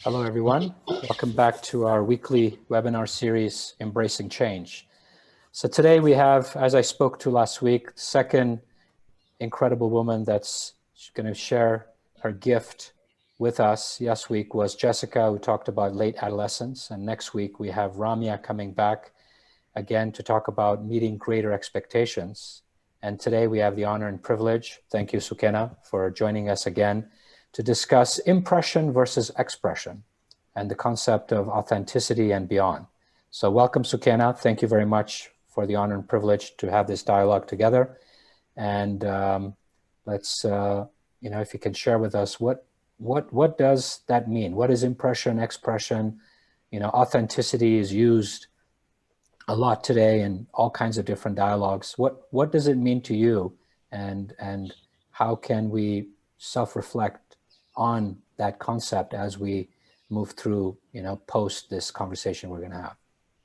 Hello, everyone. Welcome back to our weekly webinar series, Embracing Change. So today we have, as I spoke to last week, the second incredible woman that's going to share her gift with us. Last week was Jessica, who talked about late adolescence. And next week we have Ramya coming back again to talk about meeting greater expectations. And today we have the honor and privilege, thank you, Sukaiyna, for joining us again, to discuss impression versus expression and the concept of authenticity and beyond. So welcome, Sukaiyna. Thank you very much for the honor and privilege to have this dialogue together. And let's, if you can share with us, what does that mean? What is impression, expression? Authenticity is used a lot today in all kinds of different dialogues. What does it mean to you? And how can we self-reflect on that concept as we move through, post this conversation we're going to have?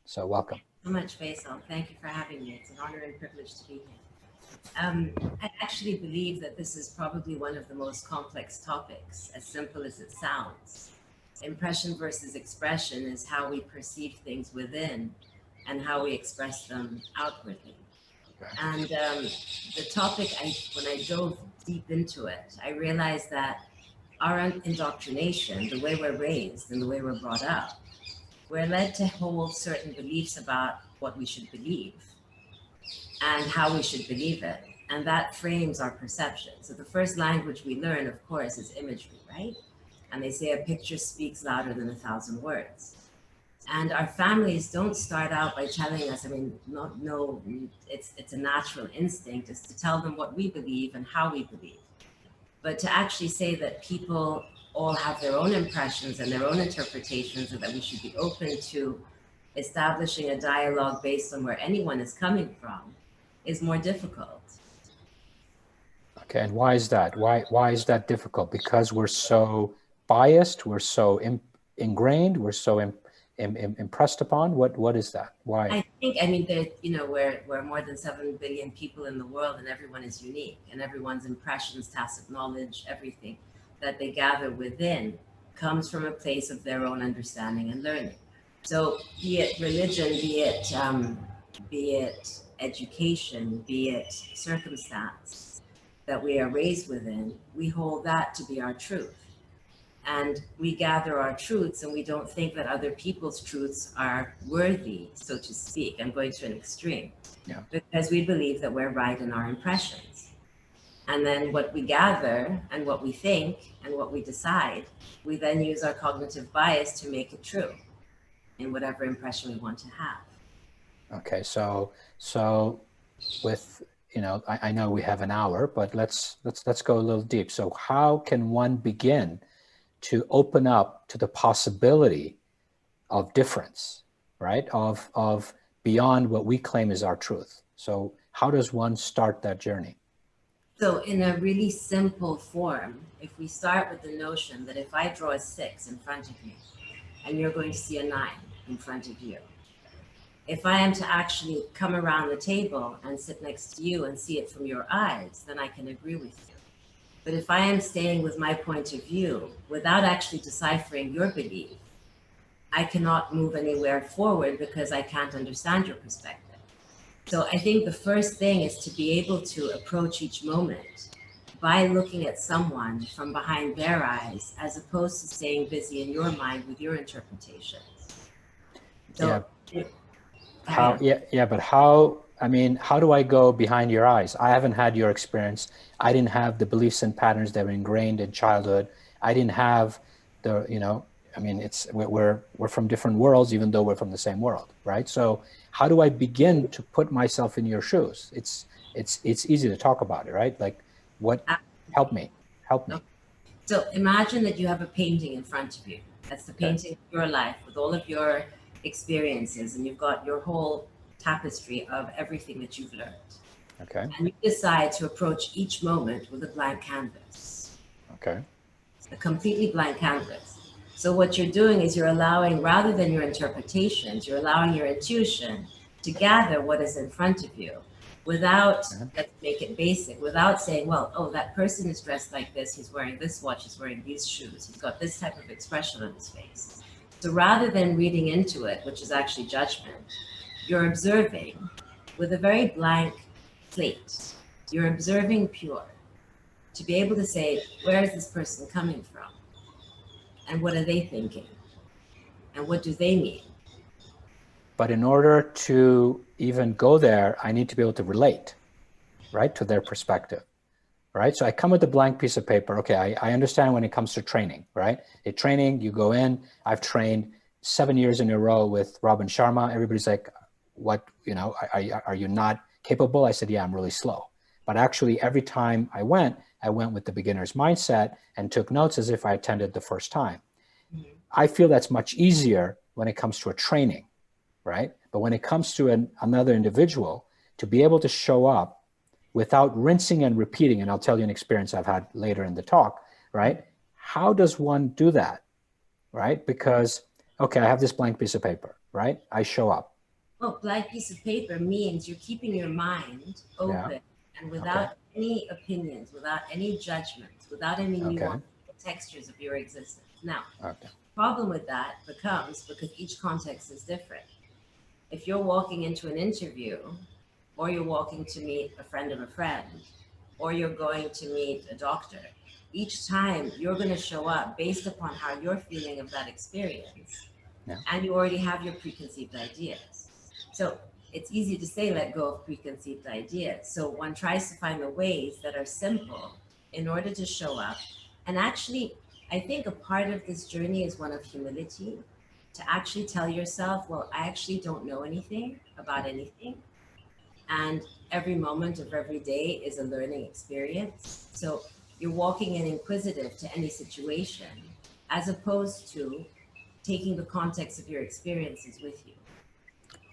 So welcome. So much, Faisal. Thank you for having me. It's an honor and privilege to be here. I actually believe that this is probably one of the most complex topics, as simple as it sounds. Impression versus expression is how we perceive things within and how we express them outwardly. Okay. And the topic, when I dove deep into it, I realized that our indoctrination, the way we're raised and the way we're brought up, we're led to hold certain beliefs about what we should believe and how we should believe it. And that frames our perception. So the first language we learn, of course, is imagery, right? And they say a picture speaks louder than 1,000 words. And our families don't start out by telling us, it's a natural instinct, is to tell them what we believe and how we believe. But to actually say that people all have their own impressions and their own interpretations, and that we should be open to establishing a dialogue based on where anyone is coming from, is more difficult. Okay, and why is that? Why is that difficult? Because we're so biased, we're so ingrained, we're so impressed upon? What is that? Why? I think, we're more than 7 billion people in the world, and everyone is unique, and everyone's impressions, tacit knowledge, everything that they gather within comes from a place of their own understanding and learning. So be it religion, be it education, be it circumstance that we are raised within, we hold that to be our truth. And we gather our truths, and we don't think that other people's truths are worthy, so to speak. I'm going to an extreme, because we believe that we're right in our impressions. And then what we gather and what we think and what we decide, we then use our cognitive bias to make it true in whatever impression we want to have. Okay, so with, I know we have an hour, but let's go a little deep. So how can one begin to open up to the possibility of difference, right? Of beyond what we claim is our truth. So how does one start that journey? So in a really simple form, if we start with the notion that if I draw a 6 in front of me and you're going to see a 9 in front of you, if I am to actually come around the table and sit next to you and see it from your eyes, then I can agree with you. But if I am staying with my point of view without actually deciphering your belief, I cannot move anywhere forward because I can't understand your perspective. So I think the first thing is to be able to approach each moment by looking at someone from behind their eyes, as opposed to staying busy in your mind with your interpretations. So, but how do I go behind your eyes? I haven't had your experience. I didn't have the beliefs and patterns that were ingrained in childhood. I didn't have we're from different worlds, even though we're from the same world, right? So how do I begin to put myself in your shoes? It's easy to talk about it, right? Like, help me. So imagine that you have a painting in front of you. That's the painting of your life with all of your experiences, and you've got your whole tapestry of everything that you've learned. Okay. And you decide to approach each moment with a blank canvas. Okay. A completely blank canvas. So what you're doing is you're allowing, rather than your interpretations, you're allowing your intuition to gather what is in front of you without, let's make it basic, without saying, well, oh, that person is dressed like this, he's wearing this watch, he's wearing these shoes, he's got this type of expression on his face. So rather than reading into it, which is actually judgment, you're observing with a very blank slate. You're observing pure to be able to say, where is this person coming from? And what are they thinking? And what do they mean? But in order to even go there, I need to be able to relate, right, to their perspective, right? So I come with a blank piece of paper. Okay, I understand when it comes to training, right? At training, you go in. I've trained 7 years in a row with Robin Sharma. Everybody's like, what, are you not capable? I said, yeah, I'm really slow. But actually, every time I went with the beginner's mindset and took notes as if I attended the first time. Mm-hmm. I feel that's much easier when it comes to a training, right? But when it comes to another individual, to be able to show up without rinsing and repeating, and I'll tell you an experience I've had later in the talk, right? How does one do that, right? Because, okay, I have this blank piece of paper, right? I show up. Well, blank piece of paper means you're keeping your mind open and without any opinions, without any judgments, without any nuance, textures of your existence. Now, the problem with that becomes because each context is different. If you're walking into an interview, or you're walking to meet a friend of a friend, or you're going to meet a doctor, each time you're going to show up based upon how you're feeling of that experience, and you already have your preconceived ideas. So it's easy to say, let go of preconceived ideas. So one tries to find the ways that are simple in order to show up. And actually, I think a part of this journey is one of humility, to actually tell yourself, well, I actually don't know anything about anything. And every moment of every day is a learning experience. So you're walking in inquisitive to any situation, as opposed to taking the context of your experiences with you.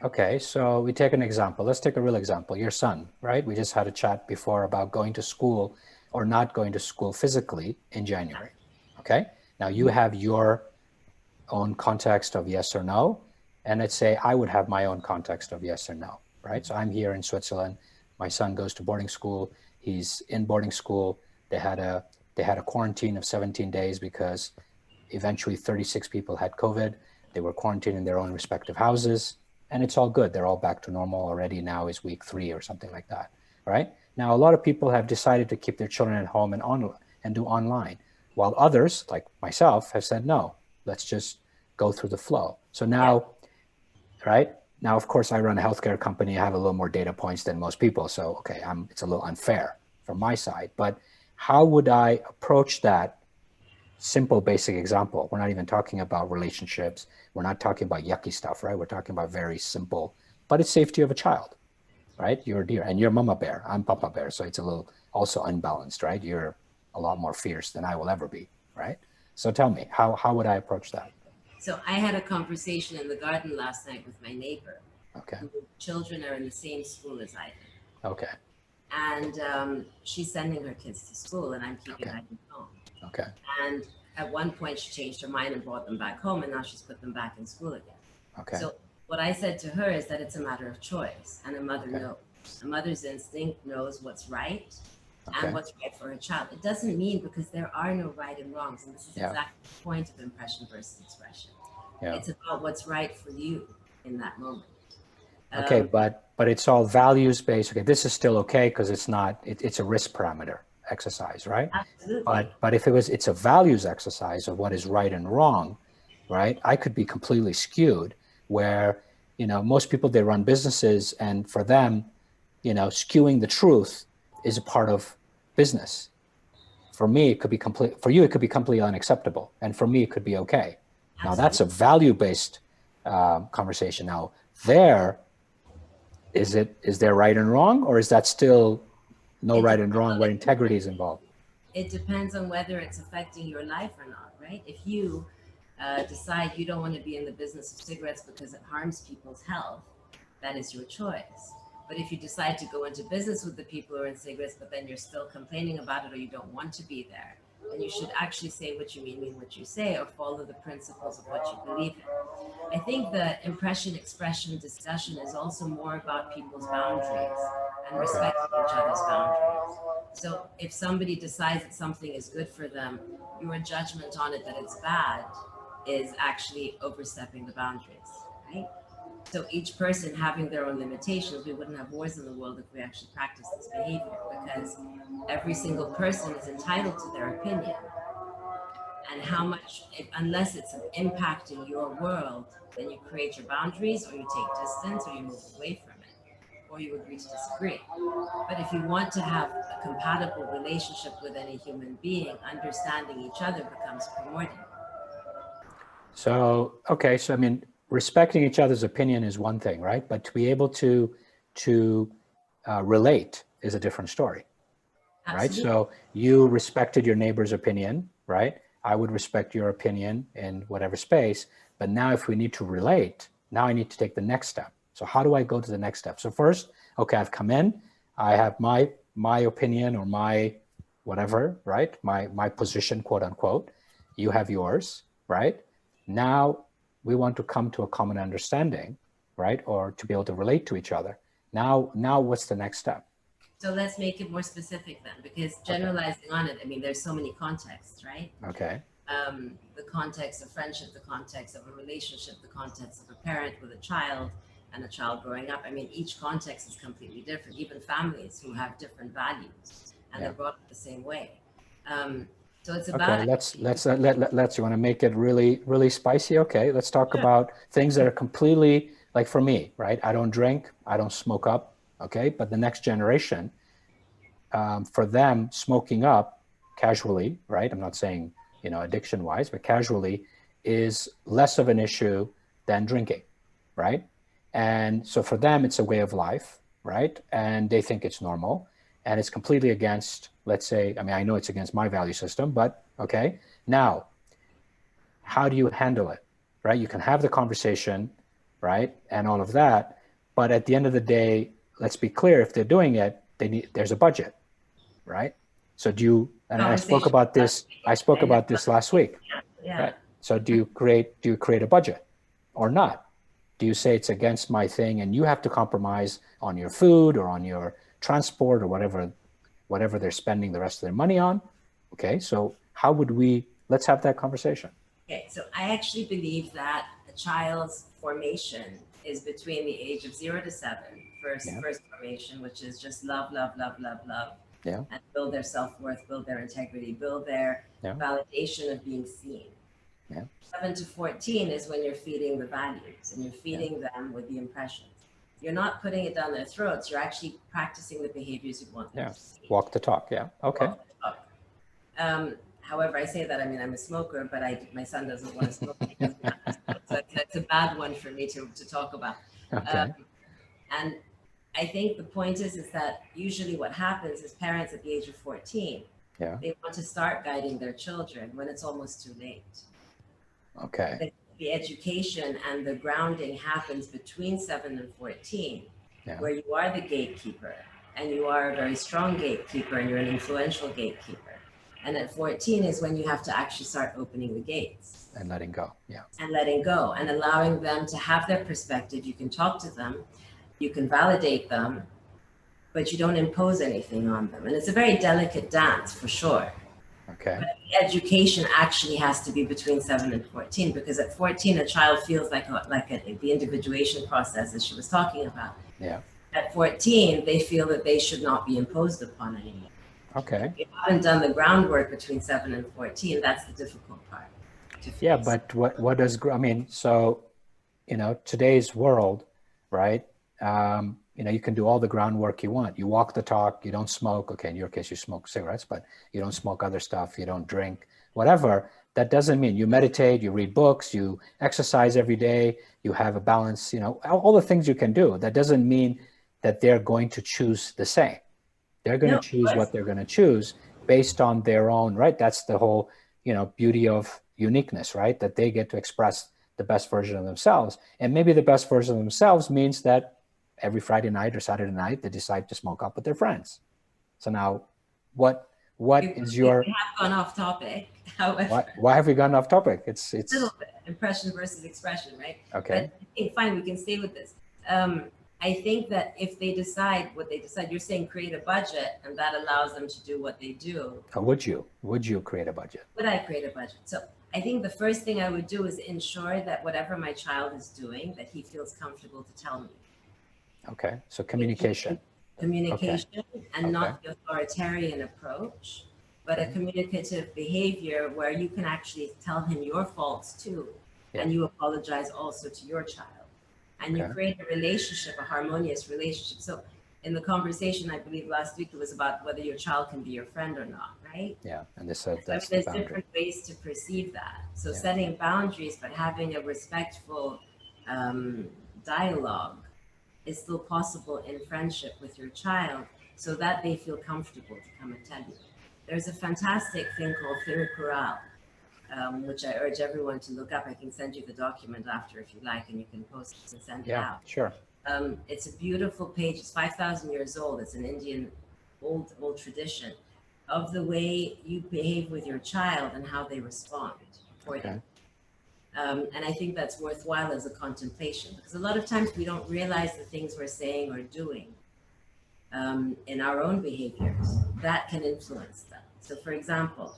Okay, so we take an example. Let's take a real example. Your son, right? We just had a chat before about going to school or not going to school physically in January. Okay, now you have your own context of yes or no, and let's say I would have my own context of yes or no, right? So I'm here in Switzerland. My son goes to boarding school. He's in boarding school. They had a quarantine of 17 days because eventually 36 people had COVID. They were quarantined in their own respective houses, and it's all good. They're all back to normal already. Now is week 3 or something like that, right? Now, a lot of people have decided to keep their children at home and do online, while others, like myself, have said, no, let's just go through the flow. So now, right? Now, of course, I run a healthcare company. I have a little more data points than most people. So, okay, it's a little unfair from my side. But how would I approach that simple, basic example? We're not even talking about relationships. We're not talking about yucky stuff, right? We're talking about very simple, but it's safety of a child, right? You're a deer and you're mama bear. I'm papa bear. So it's a little also unbalanced, right? You're a lot more fierce than I will ever be, right? So tell me, how would I approach that? So I had a conversation in the garden last night with my neighbor. Okay. Whose children are in the same school as I do. Okay. And she's sending her kids to school, and I'm keeping them home. Okay. And at one point, she changed her mind and brought them back home, and now she's put them back in school again. Okay. So what I said to her is that it's a matter of choice, and a mother knows. A mother's instinct knows what's right and what's right for her child. It doesn't mean, because there are no right and wrongs, and this is exactly the point of impression versus expression. It's about what's right for you in that moment. Okay, but it's all values based. Okay, this is still okay because it's not. It's a risk parameter exercise, right? Absolutely. But if it's a values exercise of what is right and wrong, right? I could be completely skewed. Where most people, they run businesses, and for them, skewing the truth is a part of business. For me, it could be complete. For you, it could be completely unacceptable, and for me, it could be okay. Absolutely. Now that's a value-based conversation. Now is there right and wrong, or is that still no right and wrong where integrity is involved? It depends on whether it's affecting your life or not, right? If you decide you don't want to be in the business of cigarettes because it harms people's health, that is your choice. But if you decide to go into business with the people who are in cigarettes, but then you're still complaining about it, or you don't want to be there, then you should actually say what you mean what you say, or follow the principles of what you believe in. I think the impression expression discussion is also more about people's boundaries and respecting each other's boundaries. So if somebody decides that something is good for them, your judgment on it that it's bad is actually overstepping the boundaries, right? So each person having their own limitations, we wouldn't have wars in the world if we actually practice this behavior, because every single person is entitled to their opinion. And how much, unless it's impacting your world, then you create your boundaries, or you take distance, or you move away from it, or you agree to disagree. But if you want to have a compatible relationship with any human being, understanding each other becomes primordial. So, okay, so I mean, respecting each other's opinion is one thing, right? But to be able to relate is a different story, right? Absolutely. So you respected your neighbor's opinion, right? I would respect your opinion in whatever space. But now if we need to relate, now I need to take the next step. So how do I go to the next step? So first, okay, I've come in, I have my opinion or my whatever, right? My position, quote unquote. You have yours, right? Now we want to come to a common understanding, right? Or to be able to relate to each other. Now what's the next step? So let's make it more specific then, because generalizing on it, I mean, there's so many contexts, right? Okay. The context of friendship, the context of a relationship, the context of a parent with a child and a child growing up. I mean, each context is completely different. Even families who have different values and they're brought up the same way. So it's about. Okay, let's you want to make it really spicy? Okay, let's talk about things that are completely, like for me, right? I don't drink, I don't smoke up, okay? But the next generation, for them, smoking up casually, right? I'm not saying, addiction wise, but casually is less of an issue than drinking, right? And so for them, it's a way of life, right? And they think it's normal. And it's completely against, let's say, I mean, I know it's against my value system, but okay. Now, how do you handle it, right? You can have the conversation, right? And all of that. But at the end of the day, let's be clear, if they're doing it, there's a budget, right? So do you, and I spoke about this last week, right? So do you create a budget or not? Do you say it's against my thing and you have to compromise on your food or on your transport or whatever they're spending the rest of their money on? Okay, so how would let's have that conversation. Okay, so I actually believe that a child's formation is between the age of 0 to 7, first formation, which is just love, love, love, love, love. Yeah. And build their self-worth, build their integrity, build their validation of being seen. Yeah. 7 to 14 is when you're feeding the values and you're feeding them with the impressions. You're not putting it down their throats. You're actually practicing the behaviors you want them to see. Walk the talk. Yeah. Okay. Walk the talk. However, I say that, I mean, I'm a smoker, but my son doesn't want to smoke. He doesn't have to smoke. So that's a bad one for me to talk about. Okay. And I think the point is that usually what happens is parents at the age of 14, they want to start guiding their children when it's almost too late. Okay. The education and the grounding happens between 7 and 14, where you are the gatekeeper and you are a very strong gatekeeper and you're an influential gatekeeper. And at 14 is when you have to actually start opening the gates. And letting go, And letting go and allowing them to have their perspective. You can talk to them, you can validate them, but you don't impose anything on them. And it's a very delicate dance for sure. Okay. But education actually has to be between 7 and 14, because at 14, a child feels like the individuation process that she was talking about. Yeah. At 14, they feel that they should not be imposed upon anymore. Okay. If you haven't done the groundwork between 7 and 14, that's the difficult part. Yeah, but what does, I mean, so, today's world, right? You can do all the groundwork you want. You walk the talk, you don't smoke. Okay, in your case, you smoke cigarettes, but you don't smoke other stuff, you don't drink, whatever. That doesn't mean you meditate, you read books, you exercise every day, you have a balance, all the things you can do. That doesn't mean that they're going to choose the same. They're going to choose what they're going to choose based on their own, right? That's the whole, beauty of uniqueness, right? That they get to express the best version of themselves. And maybe the best version of themselves means that every Friday night or Saturday night, they decide to smoke up with their friends. So now what what is your... We have gone off topic, however. Why have we gone off topic? It's... A little bit, impression versus expression, right? Okay. But I think, fine, we can stay with this. I think that if they decide what they decide, you're saying create a budget, and that allows them to do what they do. Would you create a budget? Would I create a budget? So I think the first thing I would do is ensure that whatever my child is doing, that he feels comfortable to tell me. Okay, so communication. Communication, okay. And not the authoritarian approach, but a communicative behavior where you can actually tell him your faults too, and you apologize also to your child. And you create a relationship, a harmonious relationship. So in the conversation, I believe last week, it was about whether your child can be your friend or not, right? Yeah, and they said that's there's different ways to perceive that. So setting boundaries, but having a respectful dialogue is still possible in friendship with your child, so that they feel comfortable to come and tell you. There's a fantastic thing called Finetune, which I urge everyone to look up. I can send you the document after if you like, and you can post it and send it out. Yeah, sure. It's a beautiful page. It's 5,000 years old. It's an Indian old tradition of the way you behave with your child and how they respond accordingly. And I think that's worthwhile as a contemplation, because a lot of times we don't realize the things we're saying or doing in our own behaviors that can influence them. So for example,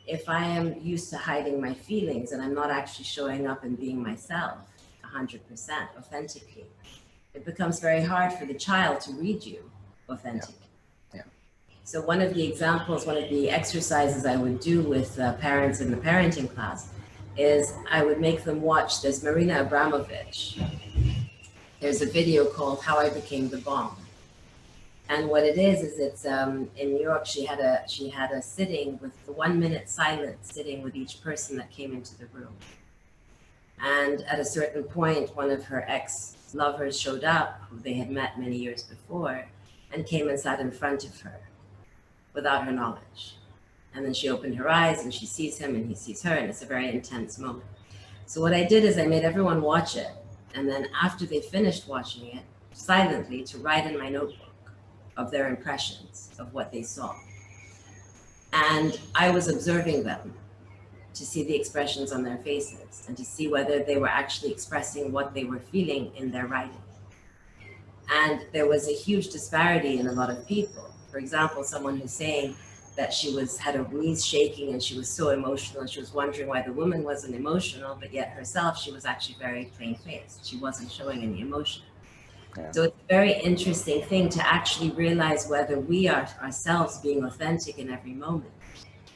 if I am used to hiding my feelings and I'm not actually showing up and being myself 100% authentically, it becomes very hard for the child to read you authentically. So one of the examples, one of the exercises I would do with parents in the parenting class is I would make them watch this Marina Abramovich. There's a video called How I Became the Bomb. And what it is it's in New York, she had a sitting with the 1 minute silence sitting with each person that came into the room. And at a certain point, one of her ex-lovers showed up, who they had met many years before, and came and sat in front of her without her knowledge. And then she opened her eyes and she sees him and he sees her, and it's a very intense moment. So what I did is I made everyone watch it. And then after they finished watching it, silently to write in my notebook of their impressions of what they saw. And I was observing them to see the expressions on their faces and to see whether they were actually expressing what they were feeling in their writing. And there was a huge disparity in a lot of people. For example, someone who's saying that she had her knees shaking and she was so emotional, and she was wondering why the woman wasn't emotional, but yet herself, she was actually very plain-faced. She wasn't showing any emotion. So it's a very interesting thing to actually realize whether we are ourselves being authentic in every moment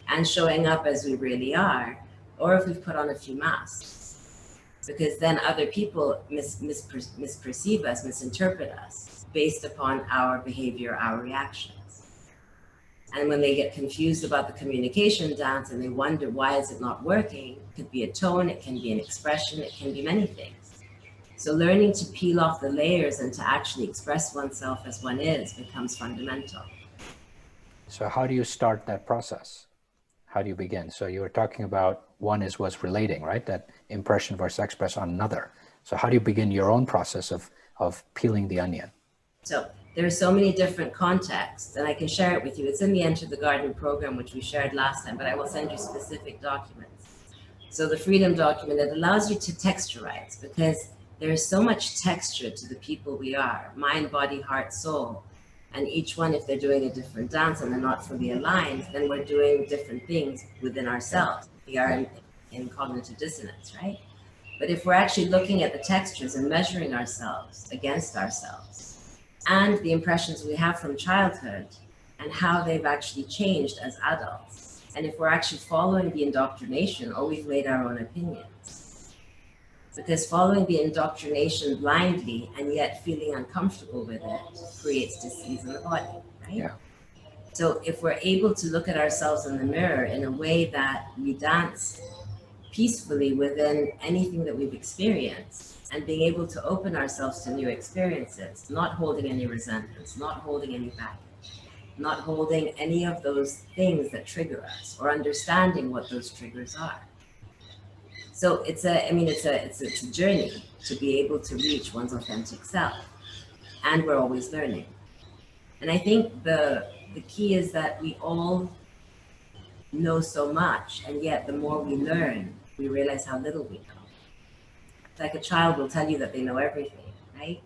and showing up as we really are, or if we've put on a few masks. Because then other people misperceive us, misinterpret us based upon our behavior, our reactions. And when they get confused about the communication dance and they wonder why is it not working, it could be a tone, it can be an expression, it can be many things. So learning to peel off the layers and to actually express oneself as one is becomes fundamental. So how do you start that process? How do you begin? So you were talking about one was relating, right? That impression versus express on another. So how do you begin your own process of peeling the onion? So there are so many different contexts, and I can share it with you. It's in the Enter the Garden program, which we shared last time, but I will send you specific documents. So the Freedom document, it allows you to texturize, because there is so much texture to the people we are, mind, body, heart, soul. And each one, if they're doing a different dance and they're not fully aligned, then we're doing different things within ourselves. We are in cognitive dissonance, right? But if we're actually looking at the textures and measuring ourselves against ourselves and the impressions we have from childhood and how they've actually changed as adults, and if we're actually following the indoctrination or we've made our own opinions. Because following the indoctrination blindly and yet feeling uncomfortable with it creates disease in the body, right? Yeah. So if we're able to look at ourselves in the mirror in a way that we dance peacefully within anything that we've experienced and being able to open ourselves to new experiences, not holding any resentments, not holding any baggage, not holding any of those things that trigger us or understanding what those triggers are. So it's a journey to be able to reach one's authentic self, and we're always learning. And I think the key is that we all know so much, and yet the more we learn, we realize how little we know. It's like a child will tell you that they know everything, right?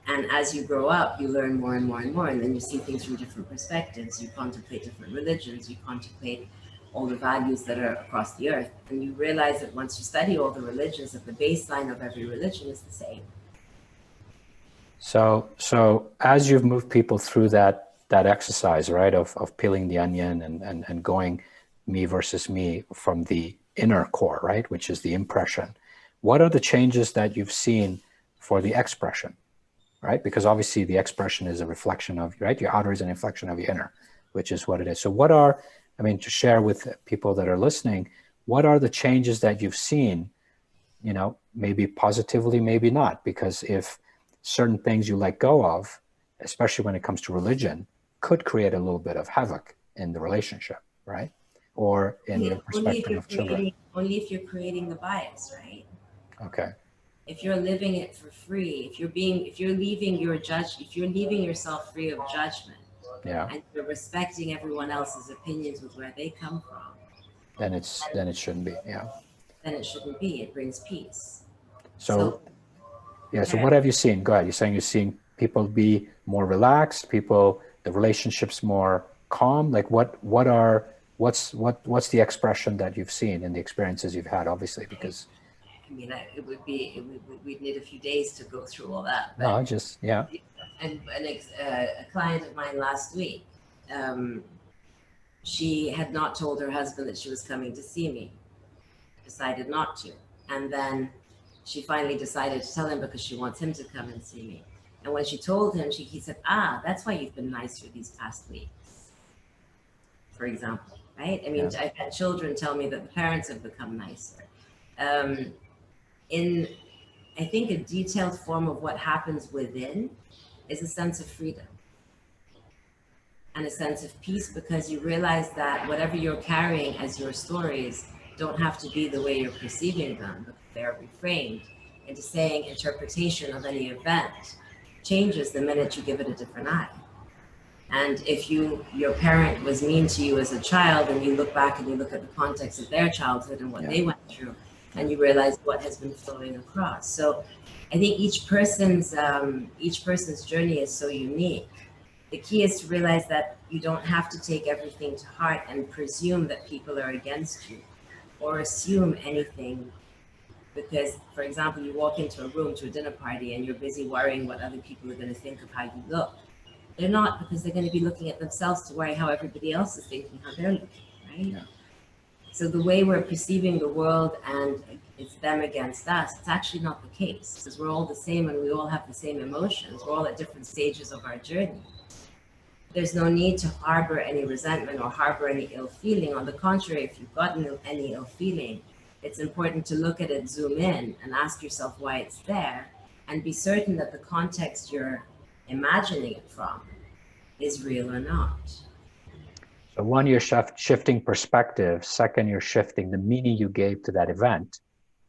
And as you grow up, you learn more and more and more, and then you see things from different perspectives. You contemplate different religions, you contemplate all the values that are across the earth, and you realize that once you study all the religions, that the baseline of every religion is the same. So as you've moved people through that exercise, right, of peeling the onion and going me versus me from the inner core, right, which is the impression, what are the changes that you've seen for the expression, right? Because obviously the expression is a reflection of, right, your outer is an reflection of your inner, which is what it is. So what are, I mean, to share with people that are listening, what are the changes that you've seen, you know, maybe positively, maybe not, because if certain things you let go of, especially when it comes to religion, could create a little bit of havoc in the relationship, right? Or in your perspective of children. Only if you're creating the bias, right? Okay. If you're living it for free, if you're leaving if you're leaving yourself free of judgment, Yeah. and you're respecting everyone else's opinions with where they come from, Then it shouldn't be. Yeah. then it shouldn't be. It brings peace. So So, yeah. So what have you seen? Go ahead. You're saying you're seeing people be more relaxed, the relationships more calm. Like what's the expression that you've seen in the experiences you've had, obviously, because I mean, we'd need a few days to go through all that. no, But just yeah. a client of mine last week, she had not told her husband that she was coming to see me, decided not to. And then she finally decided to tell him because she wants him to come and see me. And when she told him, he said, that's why you've been nicer these past weeks, for example, right? I mean, Yeah. I've had children tell me that the parents have become nicer. In, I think, a detailed form of what happens within is a sense of freedom and a sense of peace, because you realize that whatever you're carrying as your stories don't have to be the way you're perceiving them, because they're reframed into saying interpretation of any event changes the minute you give it a different eye. And if your parent was mean to you as a child, and you look back and you look at the context of their childhood and what they went through, and you realize what has been flowing across. So I think each person's journey is so unique. The key is to realize that you don't have to take everything to heart and presume that people are against you, or assume anything. Because, for example, you walk into a room, to a dinner party, and you're busy worrying what other people are going to think of how you look. They're not, because they're going to be looking at themselves to worry how everybody else is thinking how they're looking, right? Yeah. So the way we're perceiving the world and it's them against us, it's actually not the case, because we're all the same and we all have the same emotions. We're all at different stages of our journey. There's no need to harbor any resentment or harbor any ill feeling. On the contrary, if you've gotten any ill feeling, it's important to look at it, zoom in, and ask yourself why it's there, and be certain that the context you're imagining it from is real or not. So one, you're shifting perspective. Second, you're shifting the meaning you gave to that event.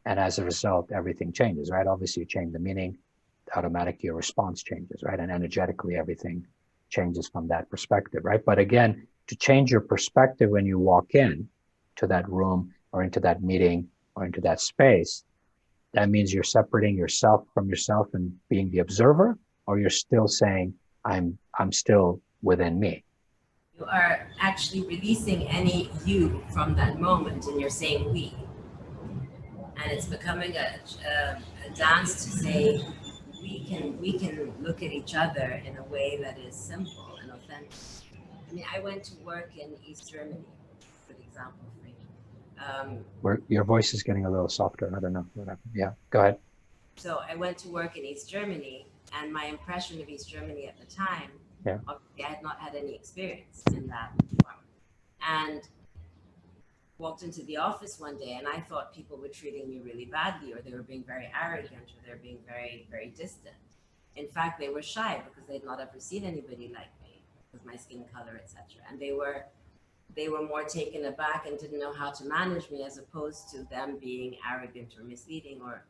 And as a result, everything changes, right? Obviously, you change the meaning, automatically your response changes, right? And energetically, everything changes from that perspective, right? But again, to change your perspective when you walk in to that room or into that meeting or into that space, that means you're separating yourself from yourself and being the observer, or you're still saying, I'm still within me. You are actually releasing any you from that moment, and you're saying we. And it's becoming a dance to say we can look at each other in a way that is simple and authentic. I mean, I went to work in East Germany, good example for you. Where your voice is getting a little softer. I don't know what happened. Yeah, go ahead. So I went to work in East Germany, and my impression of East Germany at the time, obviously I had not had any experience in that form. And walked into the office one day, and I thought people were treating me really badly, or they were being very arrogant, or they were being very, very distant. In fact, they were shy because they'd not ever seen anybody like me with my skin color, etc. And they were more taken aback and didn't know how to manage me, as opposed to them being arrogant or misleading or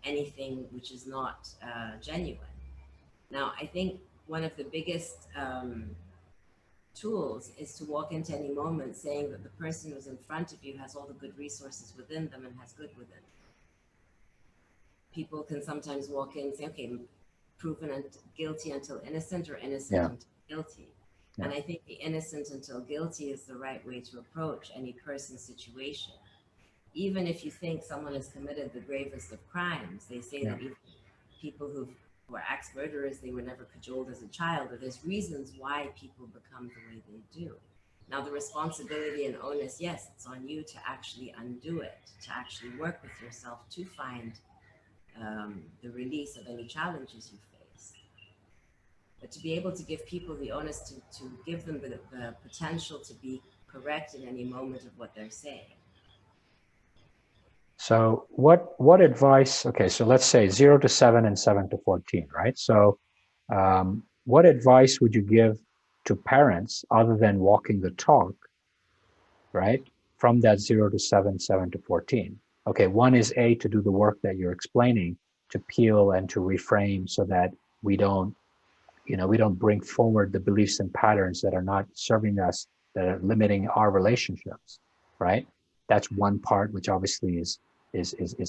anything which is not genuine. Now, I think one of the biggest tools is to walk into any moment saying that the person who's in front of you has all the good resources within them and has good within. People can sometimes walk in and say, okay, proven guilty until innocent or innocent Yeah. until guilty. Yeah. And I think the innocent until guilty is the right way to approach any person's situation. Even if you think someone has committed the gravest of crimes, they say that even people who were axe murderers, they were never cajoled as a child, or there's reasons why people become the way they do. Now, the responsibility and onus, yes, it's on you to actually undo it, to actually work with yourself to find the release of any challenges you face. But to be able to give people the onus to give them the potential to be correct in any moment of what they're saying. So what advice, okay, so let's say 0 to 7 and 7 to 14, right? So what advice would you give to parents other than walking the talk, right? From that 0 to 7, 7 to 14. Okay, one is to do the work that you're explaining, to peel and to reframe so that we don't bring forward the beliefs and patterns that are not serving us, that are limiting our relationships, right? That's one part, which obviously is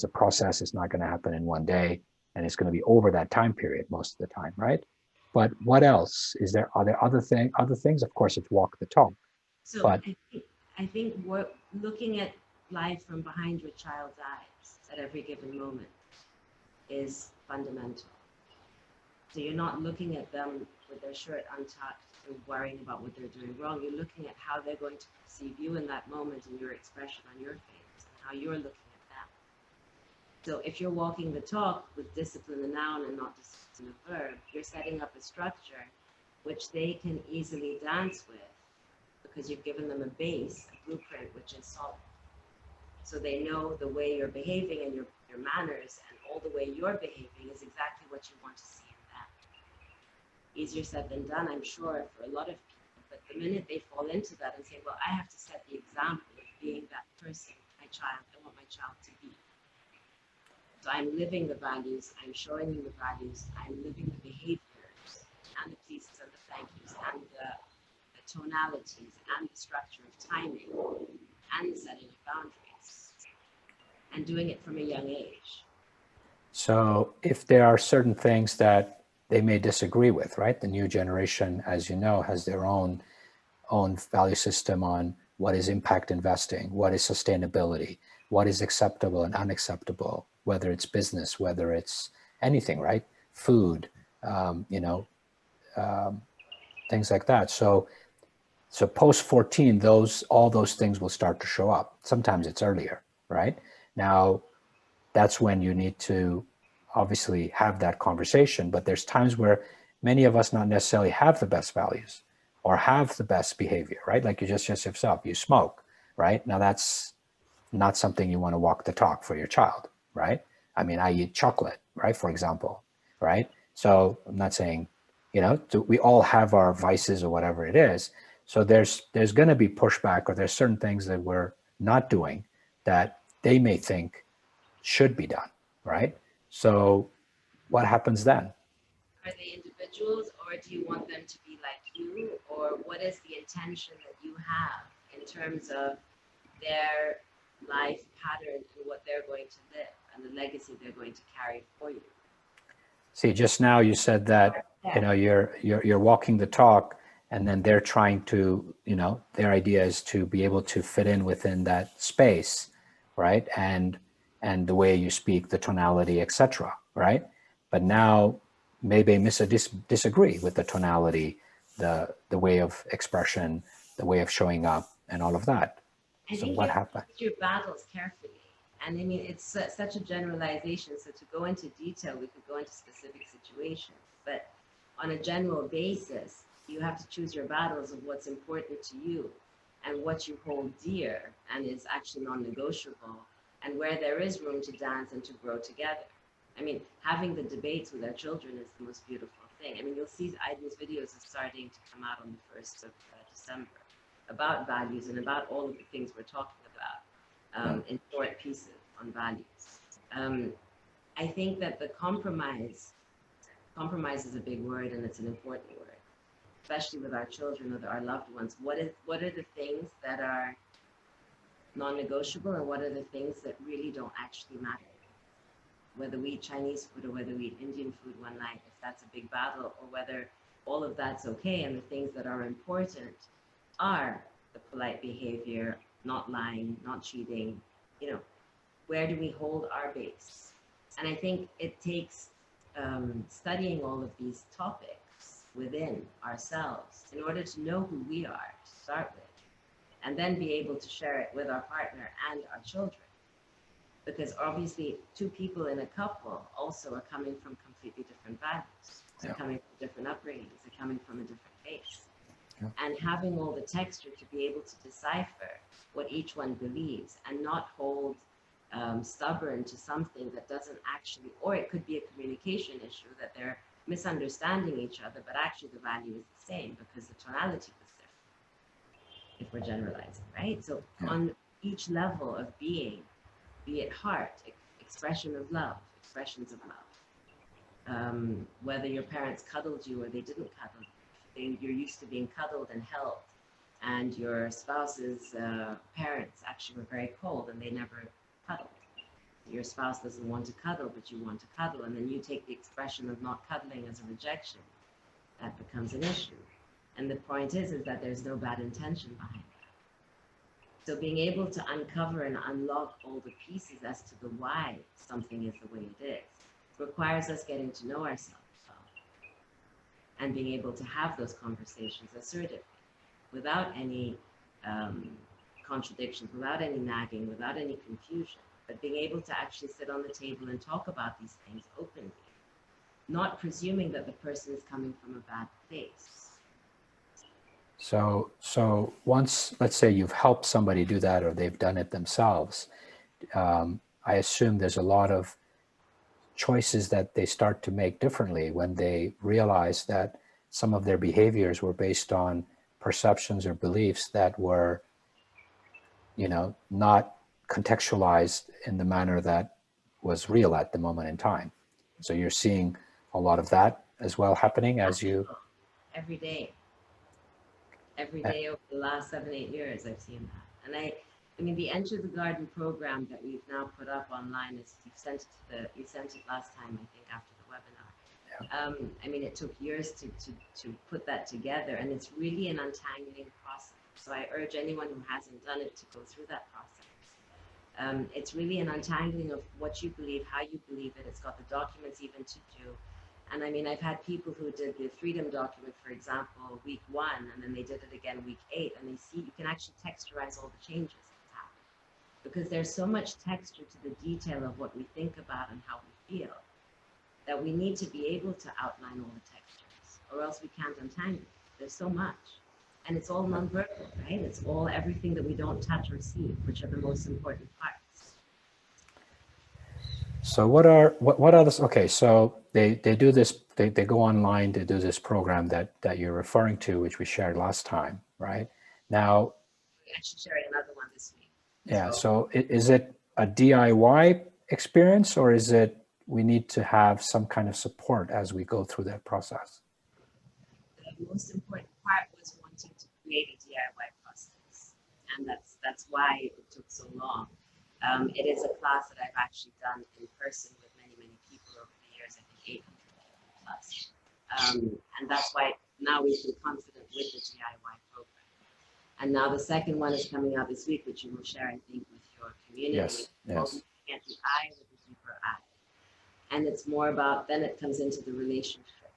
a process. It's not going to happen in one day, and it's going to be over that time period most of the time, right? But what else is there? Are there other things? Of course, it's walk the talk. So But I think what looking at life from behind your child's eyes at every given moment is fundamental. So you're not looking at them with their shirt untucked and worrying about what they're doing wrong. You're looking at how they're going to perceive you in that moment and your expression on your face and how you're looking at them. So if you're walking the talk with discipline a noun and not discipline a verb, you're setting up a structure which they can easily dance with because you've given them a base, a blueprint, which is solid. So they know the way you're behaving and your manners and all the way you're behaving is exactly what you want to see in them. Easier said than done, I'm sure, for a lot of people. But the minute they fall into that and say, well, I have to set the example of being that person I want my child to be. So I'm living the values, I'm showing you the values, I'm living the behaviors and the pleases and the thank yous and the tonalities and the structure of timing and the setting of boundaries and doing it from a young age. so if there are certain things that they may disagree with, right? The new generation, as you know, has their own value system on what is impact investing, what is sustainability, what is acceptable and unacceptable, whether it's business, whether it's anything, right? Food, things like that. So post 14, all those things will start to show up. Sometimes it's earlier, right? Now, that's when you need to obviously have that conversation. But there's times where many of us not necessarily have the best values or have the best behavior, right? Like you just yourself, you smoke, right? Now that's not something you want to walk the talk for your child, right? I mean, I eat chocolate, right? For example, right? So I'm not saying, we all have our vices or whatever it is. So there's going to be pushback, or there's certain things that we're not doing that they may think should be done, right? So what happens then? Are they individuals, or do you want them to be like you, or what is the intention that you have in terms of their life pattern and what they're going to live and the legacy they're going to carry for you? See, just now you said that you're walking the talk, and then they're trying to, their idea is to be able to fit in within that space, right? And the way you speak, the tonality, etc., right? But now maybe disagree with the tonality, the way of expression, the way of showing up, and all of that. I So think what you have happened? to choose your battles carefully. And I mean, it's such a generalization. So to go into detail, we could go into specific situations. But on a general basis, you have to choose your battles of what's important to you and what you hold dear and is actually non-negotiable, and where there is room to dance and to grow together. I mean, having the debates with our children is the most beautiful thing. I mean, you'll see Ayden's videos are starting to come out on the 1st of December about values and about all of the things we're talking about in short pieces on values. I think that the compromise is a big word, and it's an important word. especially with our children or our loved ones, what are the things that are non-negotiable and what are the things that really don't actually matter? Whether we eat Chinese food or whether we eat Indian food one night, if that's a big battle, or whether all of that's okay and the things that are important are the polite behavior, not lying, not cheating, you know, where do we hold our base? And I think it takes studying all of these topics within ourselves in order to know who we are to start with, and then be able to share it with our partner and our children. Because obviously, two people in a couple also are coming from completely different values. They're coming from different upbringings. They're coming from a different base. Yeah. And having all the texture to be able to decipher what each one believes and not hold stubborn to something that doesn't actually, or it could be a communication issue that they're misunderstanding each other, but actually the value is the same because the tonality was different, if we're generalizing, right? So on each level of being, be it heart, expression of love, expressions of love, whether your parents cuddled you or they didn't cuddle you, you're used to being cuddled and held, and your spouse's parents actually were very cold and they never cuddled. Your spouse doesn't want to cuddle, but you want to cuddle, and then you take the expression of not cuddling as a rejection. That becomes an issue. And the point is that there's no bad intention behind that. So being able to uncover and unlock all the pieces as to the why something is the way it is requires us getting to know ourselves well and being able to have those conversations assertively without any contradictions, without any nagging, without any confusion, but being able to actually sit on the table and talk about these things openly, not presuming that the person is coming from a bad place. So once, let's say you've helped somebody do that or they've done it themselves, I assume there's a lot of choices that they start to make differently when they realize that some of their behaviors were based on perceptions or beliefs that were, not contextualized in the manner that was real at the moment in time. So you're seeing a lot of that as well happening as you... Every day over the last 7-8 years, I've seen that. And I mean, the Enter the Garden program that we've now put up online is you sent it last time, I think, after the webinar. Yeah. I mean, it took years to put that together, and it's really an untangling process. So I urge anyone who hasn't done it to go through that process. It's really an untangling of what you believe, how you believe it. It's got the documents even to do. And I mean, I've had people who did the freedom document, for example, week 1, and then they did it again week 8, and they see you can actually texturize all the changes that happen. Because there's so much texture to the detail of what we think about and how we feel that we need to be able to outline all the textures, or else we can't untangle it. There's so much. And it's all nonverbal, right? It's all everything that we don't touch or see, which are the most important parts. So what are this? Okay, so they do this, they go online to do this program that you're referring to, which we shared last time, right? Now, we actually shared another one this week. Yeah, so is it a DIY experience, or is it we need to have some kind of support as we go through that process? The most important part was wanting to create a DIY process, and that's why it took so long. It is a class that I've actually done in person with many people over the years, I think 800 people plus. And that's why now we feel confident with the DIY program. And now the second one is coming out this week, which you will share, I think, with your community. Yes. Looking at the eye with a deeper eye. And it's more about, then it comes into the relationship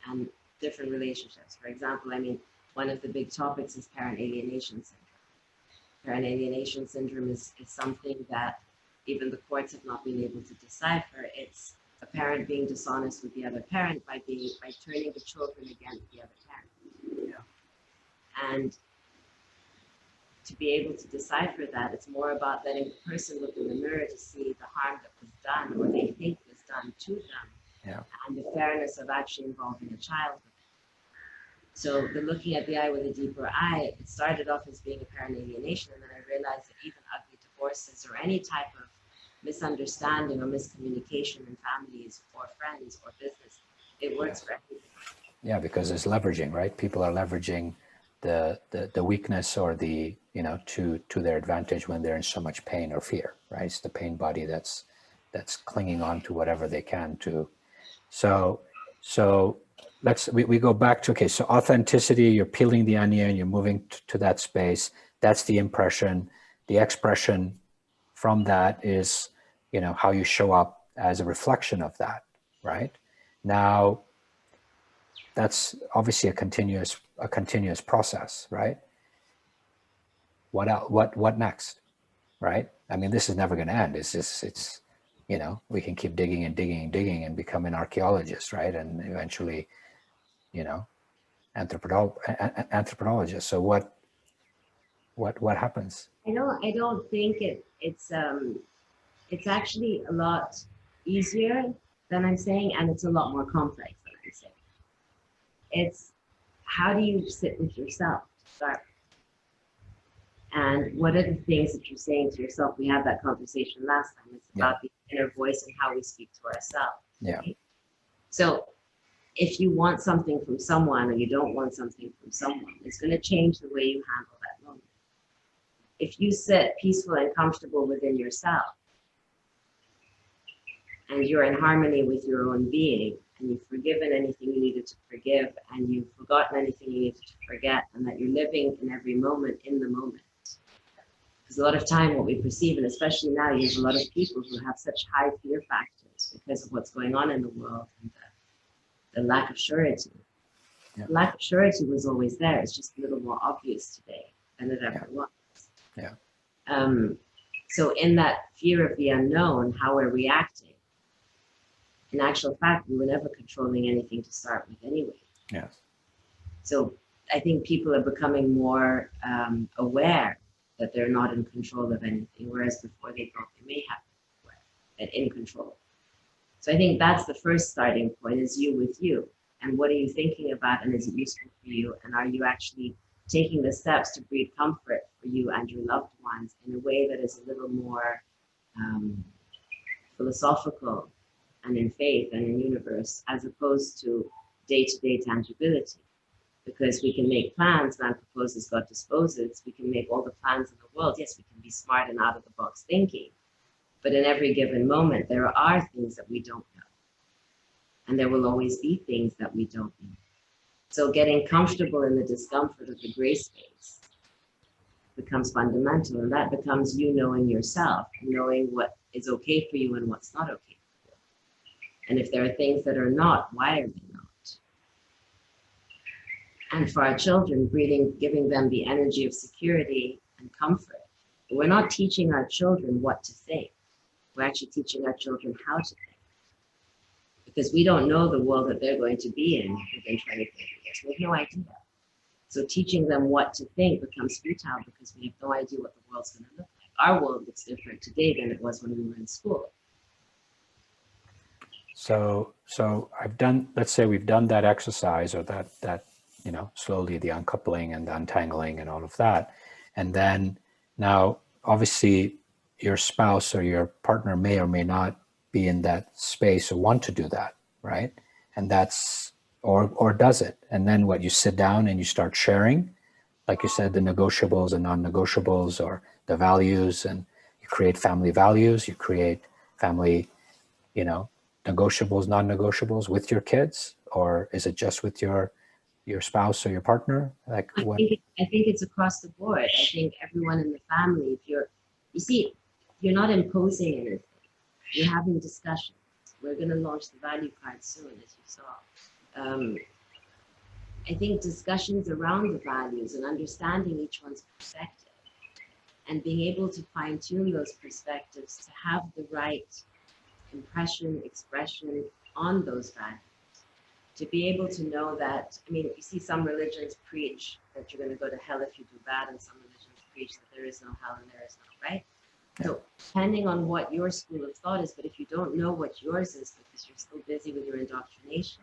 and different relationships. For example, I mean, one of the big topics is parent alienation syndrome. Parent alienation syndrome is something that even the courts have not been able to decipher. It's a parent being dishonest with the other parent by turning the children against the other parent. Yeah. And to be able to decipher that, it's more about letting the person look in the mirror to see the harm that was done or they think was done to them, and the fairness of actually involving a child with it. So the looking at the eye with a deeper eye, it started off as being a parent alienation, and then I realized that even ugly divorces or any type of misunderstanding or miscommunication in families or friends or business, it works for everything. Yeah, because it's leveraging, right? People are leveraging the weakness or the, to their advantage when they're in so much pain or fear, right? It's the pain body that's clinging on to whatever they can to. So we go back to, okay, so authenticity, you're peeling the onion, you're moving to that space. That's the impression. The expression from that is, how you show up as a reflection of that, right? Now, that's obviously a continuous process, right? What next, right? I mean, this is never going to end. It's we can keep digging and digging and digging and become an archaeologist, right? And eventually, anthropologist. So what happens? I don't think it's actually a lot easier than I'm saying, and it's a lot more complex than I'm saying. It's how do you sit with yourself to start? And what are the things that you're saying to yourself? We had that conversation last time. It's about the inner voice and how we speak to ourselves. Yeah. Right? So if you want something from someone or you don't want something from someone, it's going to change the way you handle that moment. If you sit peaceful and comfortable within yourself and you're in harmony with your own being and you've forgiven anything you needed to forgive and you've forgotten anything you needed to forget, and that you're living in every moment in the moment. Because a lot of time what we perceive, and especially now, you have a lot of people who have such high fear factors because of what's going on in the world and the lack of surety. Yeah. The lack of surety was always there. It's just a little more obvious today than it ever was. Yeah. So in that fear of the unknown, how we're reacting, in actual fact, we were never controlling anything to start with anyway. Yes. So I think people are becoming more aware that they're not in control of anything, whereas before they thought they may have been aware and in control. So I think that's the first starting point, is you with you. And what are you thinking about, and is it useful for you? And are you actually taking the steps to breed comfort for you and your loved ones in a way that is a little more philosophical and in faith and in universe, as opposed to day-to-day tangibility? Because we can make plans, man proposes, God disposes. We can make all the plans in the world. Yes, we can be smart and out of the box thinking. But in every given moment, there are things that we don't know. And there will always be things that we don't know. So getting comfortable in the discomfort of the gray space becomes fundamental. And that becomes you knowing yourself, knowing what is okay for you and what's not okay for you. And if there are things that are not, why are they not? And for our children, giving them the energy of security and comfort. We're not teaching our children what to think. We're actually teaching our children how to think. Because we don't know the world that they're going to be in within 20, 30 years. We have no idea. So teaching them what to think becomes futile because we have no idea what the world's going to look like. Our world looks different today than it was when we were in school. So let's say we've done that exercise, or that slowly the uncoupling and the untangling and all of that. And then now, obviously, your spouse or your partner may or may not be in that space or want to do that, right? And that's, or does it? And then what, you sit down and you start sharing, like you said, the negotiables and non-negotiables, or the values, and you create family values, you create family, negotiables, non-negotiables with your kids, or is it just with your spouse or your partner? Like what? I think it's across the board. I think everyone in the family, you're not imposing anything. You're having discussions. We're going to launch the value card soon, as you saw. I think discussions around the values and understanding each one's perspective and being able to fine tune those perspectives to have the right impression, expression on those values. To be able to know that, you see some religions preach that you're going to go to hell if you do bad, and some religions preach that there is no hell and there is no right. So depending on what your school of thought is, but if you don't know what yours is because you're still busy with your indoctrination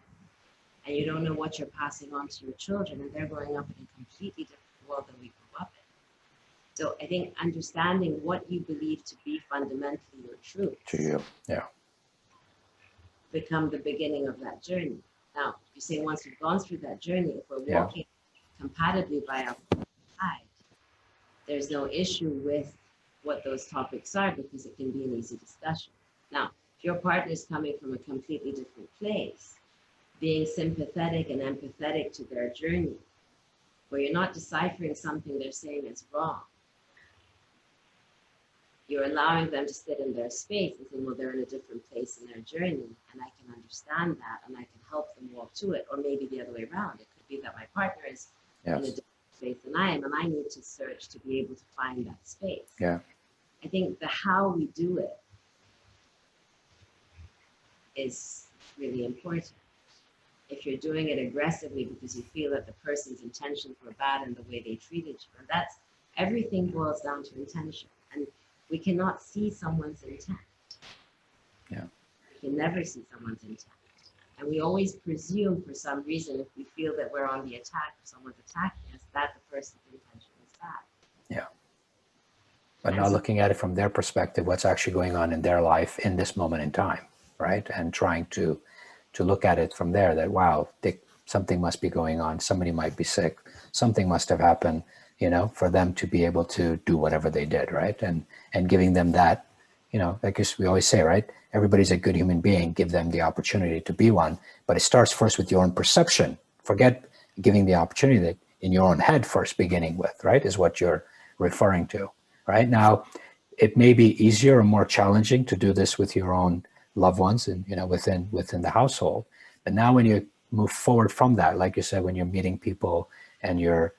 and you don't know what you're passing on to your children, and they're growing up in a completely different world than we grew up in. So I think understanding what you believe to be fundamentally your truth To you, yeah. become the beginning of that journey. Now, you say once we've gone through that journey, if we're Yeah. walking compatibly by our side, there's no issue with what those topics are because it can be an easy discussion. Now, if your partner is coming from a completely different place, being sympathetic and empathetic to their journey, where you're not deciphering something they're saying is wrong, you're allowing them to sit in their space and say, well, they're in a different place in their journey, and I can understand that, and I can help them walk to it. Or maybe the other way around. It could be that my partner is in a different space than I am, and I need to search to be able to find that space. Yeah. I think the how we do it is really important. If you're doing it aggressively because you feel that the person's intentions were bad in the way they treated you, and that's everything boils down to intention. And we cannot see someone's intent. Yeah. We can never see someone's intent. And we always presume for some reason, if we feel that we're on the attack or someone's attacking us, that the person's intention is bad. Yeah. But not looking at it from their perspective, what's actually going on in their life in this moment in time, right? And trying to look at it from there that, wow, something must be going on. Somebody might be sick. Something must have happened, for them to be able to do whatever they did, right? And giving them that, like we always say, right? Everybody's a good human being. Give them the opportunity to be one. But it starts first with your own perception. Forget giving the opportunity that in your own head first beginning with, right? Is what you're referring to, right? Now, it may be easier or more challenging to do this with your own loved ones and, within the household. But now when you move forward from that, like you said, when you're meeting people and you're,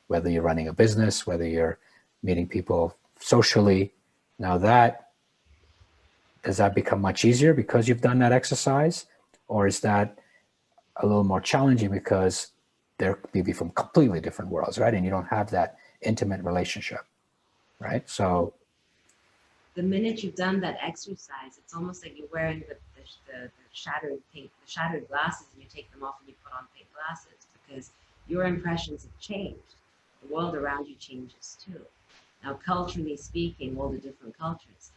whether you're running a business, whether you're meeting people socially, now does that become much easier because you've done that exercise? Or is that a little more challenging because they're maybe from completely different worlds, right? And you don't have that intimate relationship, right? So the minute you've done that exercise, it's almost like you're wearing the shattered glasses, and you take them off and you put on pink glasses because your impressions have changed. The world around you changes too. Now, culturally speaking, all the different cultures,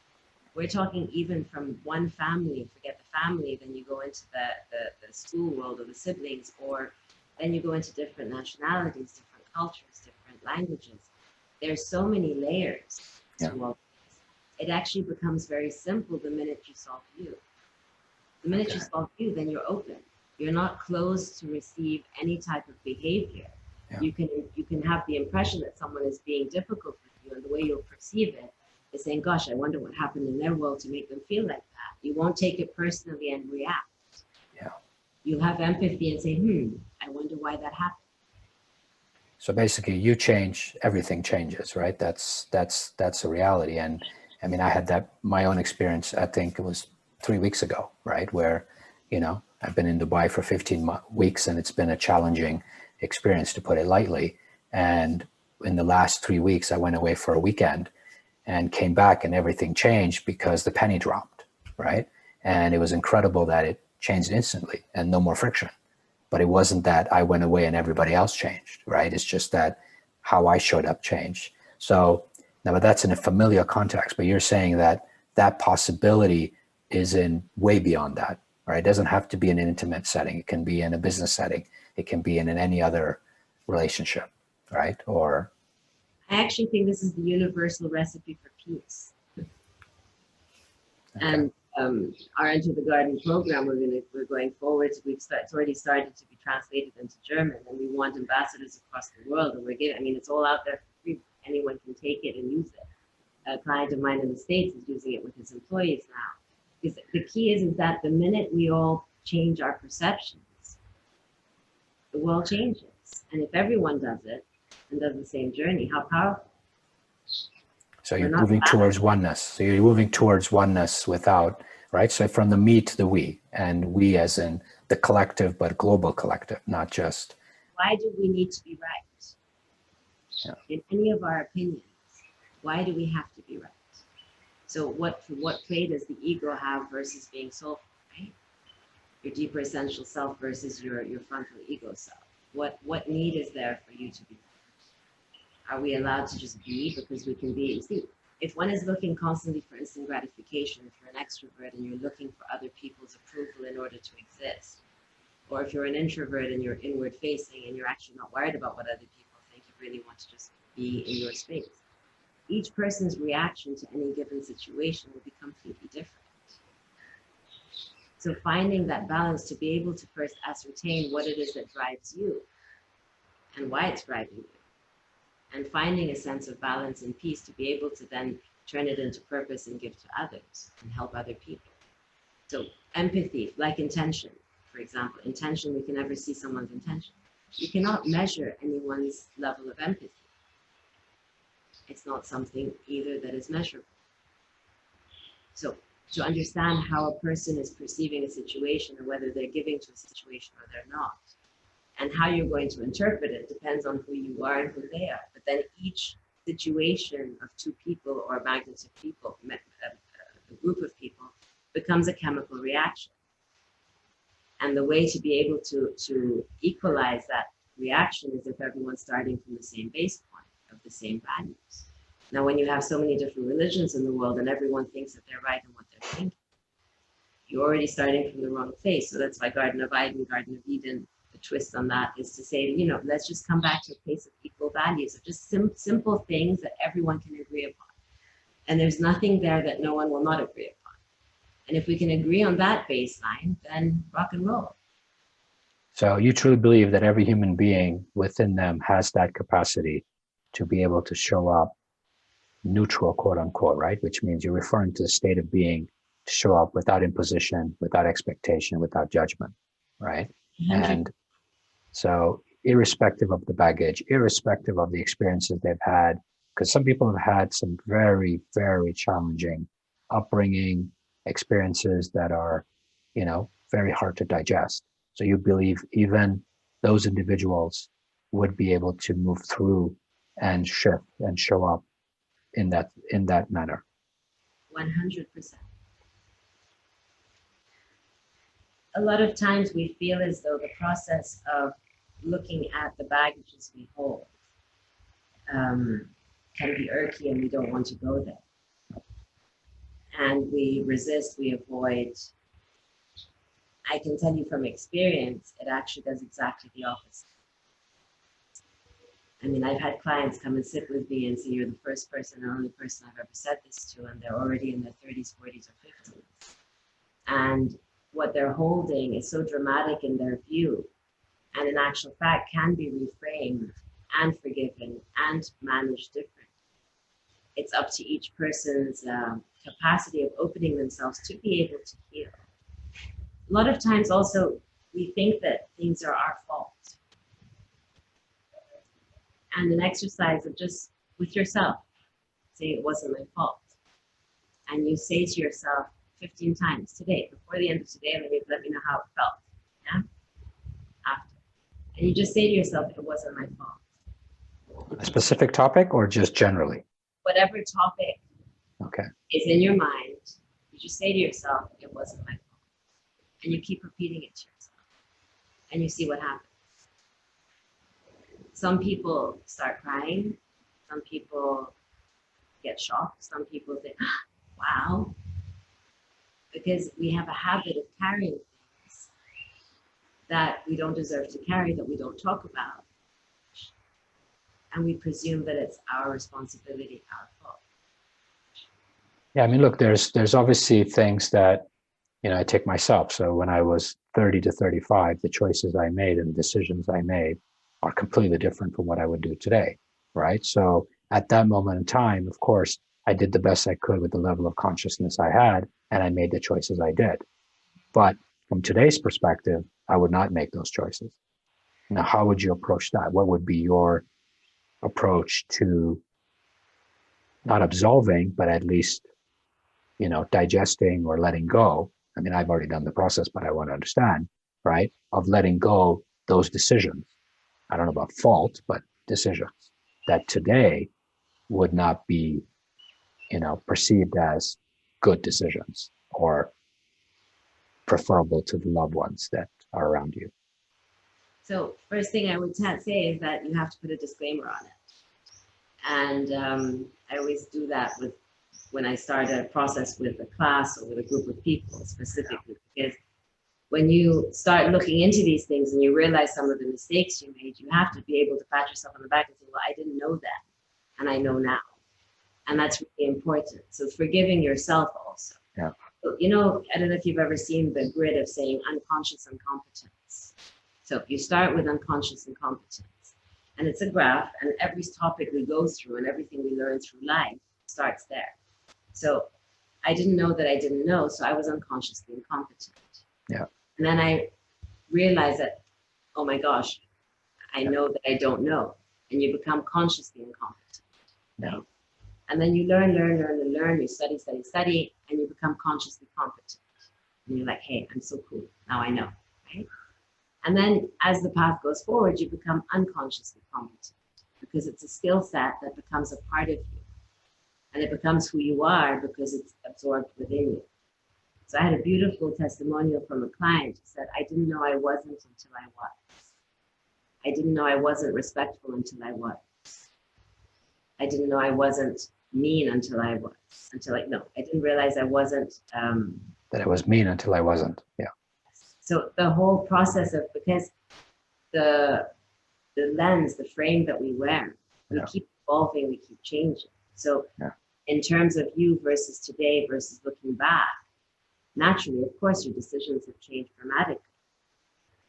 we're talking even from one family, forget the family, then you go into the school world or the siblings, or then you go into different nationalities, different cultures, different languages. There's so many layers to all this. It actually becomes very simple the minute you solve you. The minute you solve you, then you're open. You're not closed to receive any type of behavior. Yeah. You can have the impression that someone is being difficult with you, and the way you'll perceive it is saying, gosh, I wonder what happened in their world to make them feel like that. You won't take it personally and react. Yeah. You'll have empathy and say, I wonder why that happened. So basically you change, everything changes, right? That's a reality. And I mean, I had that, my own experience, I think it was 3 weeks ago, right? Where, I've been in Dubai for 15 weeks and it's been a challenging experience, to put it lightly. And in the last 3 weeks, I went away for a weekend and came back and everything changed because the penny dropped, right? And it was incredible that it changed instantly and no more friction. But it wasn't that I went away and everybody else changed, right? It's just that how I showed up changed. So now, but that's in a familiar context, but you're saying that that possibility is in way beyond that, right? It doesn't have to be in an intimate setting. It can be in a business setting. It can be in any other relationship, right? Or I actually think this is the universal recipe for peace. Okay. And our Enter the Garden program, we're going forward. It's already started to be translated into German, and we want ambassadors across the world. And it's all out there for free. Anyone can take it and use it. A client of mine in the States is using it with his employees now. Because the key is that the minute we all change our perceptions, the world changes. And if everyone does it and does the same journey, how powerful. So you're moving towards oneness. So you're moving towards oneness without, right? So from the me to the we, and we as in the collective, but global collective, not just. Why do we need to be right? Yeah. In any of our opinions, why do we have to be right? So what play does the ego have versus being soulful, right? Your deeper essential self versus your frontal ego self. What need is there for you to be? Are we allowed to just be because we can be? See, if one is looking constantly for instant gratification, if you're an extrovert and you're looking for other people's approval in order to exist, Or if you're an introvert and you're inward facing and you're actually not worried about what other people think, you really want to just be in your space. Each person's reaction to any given situation will be completely different. So finding that balance to be able to first ascertain what it is that drives you and why it's driving you, and finding a sense of balance and peace to be able to then turn it into purpose and give to others and help other people. So empathy, like intention, for example, intention, we can never see someone's intention. You cannot measure anyone's level of empathy. It's not something either that is measurable. So to understand how a person is perceiving a situation and whether they're giving to a situation or they're not, and how you're going to interpret it depends on who you are and who they are. But then each situation of two people or magnets of people, a group of people, becomes a chemical reaction. And the way to be able to equalize that reaction is if everyone's starting from the same base point of the same values. Now, when you have so many different religions in the world and everyone thinks that they're right in what they're thinking, you're already starting from the wrong place. So that's why Garden of Ayden, Garden of Eden, the twist on that is to say, you know, let's just come back to a place of equal values, of just simple things that everyone can agree upon. And there's nothing there that no one will not agree upon. And if we can agree on that baseline, then rock and roll. So you truly believe that every human being within them has that capacity to be able to show up neutral, quote unquote, right? Which means you're referring to the state of being to show up without imposition, without expectation, without judgment, right? 100. And so irrespective of the baggage, irrespective of the experiences they've had, because some people have had some very, very challenging upbringing experiences that are, you know, very hard to digest. So you believe even those individuals would be able to move through and shift and show up in that manner. 100%. A lot of times we feel as though the process of looking at the baggages we hold can be irky and we don't want to go there. And we resist, we avoid. I can tell you from experience, it actually does exactly the opposite. I mean, I've had clients come and sit with me and say, you're the first person and only person I've ever said this to, and they're already in their 30s, 40s, or 50s. And what they're holding is so dramatic in their view, and in actual fact can be reframed and forgiven and managed different. It's up to each person's capacity of opening themselves to be able to heal. A lot of times also, we think that things are our fault. And an exercise of just with yourself, say it wasn't my fault. And you say to yourself 15 times today, before the end of today, and then you let me know how it felt. Yeah? After. And you just say to yourself, it wasn't my fault. A specific topic or just generally? Whatever topic is in your mind, you just say to yourself, it wasn't my fault. And you keep repeating it to yourself. And you see what happens. Some people start crying. Some people get shocked. Some people think, wow. Because we have a habit of carrying things that we don't deserve to carry, that we don't talk about. And we presume that it's our responsibility, our fault. Yeah, I mean, look, there's obviously things that, you know, I take myself. So when I was 30 to 35, the choices I made and decisions I made are completely different from what I would do today, right? So at that moment in time, of course, I did the best I could with the level of consciousness I had, and I made the choices I did. But from today's perspective, I would not make those choices. Now, how would you approach that? What would be your approach to not absolving, but at least, you know, digesting or letting go? I mean, I've already done the process, but I want to understand, right? Of letting go those decisions. I don't know about fault, but decisions that today would not be, you know, perceived as good decisions or preferable to the loved ones that are around you. So first thing I would say is that you have to put a disclaimer on it. And I always do that with when I start a process with a class or with a group of people specifically, because when you start looking into these things and you realize some of the mistakes you made, you have to be able to pat yourself on the back and say, well, I didn't know that, and I know now. And that's really important. So forgiving yourself also. Yeah. So, you know, I don't know if you've ever seen the grid of saying unconscious incompetence. So you start with unconscious incompetence, and it's a graph, and every topic we go through and everything we learn through life starts there. So I didn't know that I didn't know, so I was unconsciously incompetent. Yeah. And then I realized that, oh my gosh, I know that I don't know. And you become consciously incompetent. Yeah. Right? And then you learn, you study, and you become consciously competent. And you're like, hey, I'm so cool. Now I know, right? And then as the path goes forward, you become unconsciously competent because it's a skill set that becomes a part of you. And it becomes who you are because it's absorbed within you. So I had a beautiful testimonial from a client who said, I didn't know I wasn't until I was. I didn't know I wasn't respectful until I was. I didn't know I wasn't mean until I was. I didn't realize I wasn't. That I was mean until I wasn't. Yeah. So the whole process of, because the lens, the frame that we wear, we keep evolving, we keep changing. So in terms of you versus today versus looking back, naturally, of course, your decisions have changed dramatically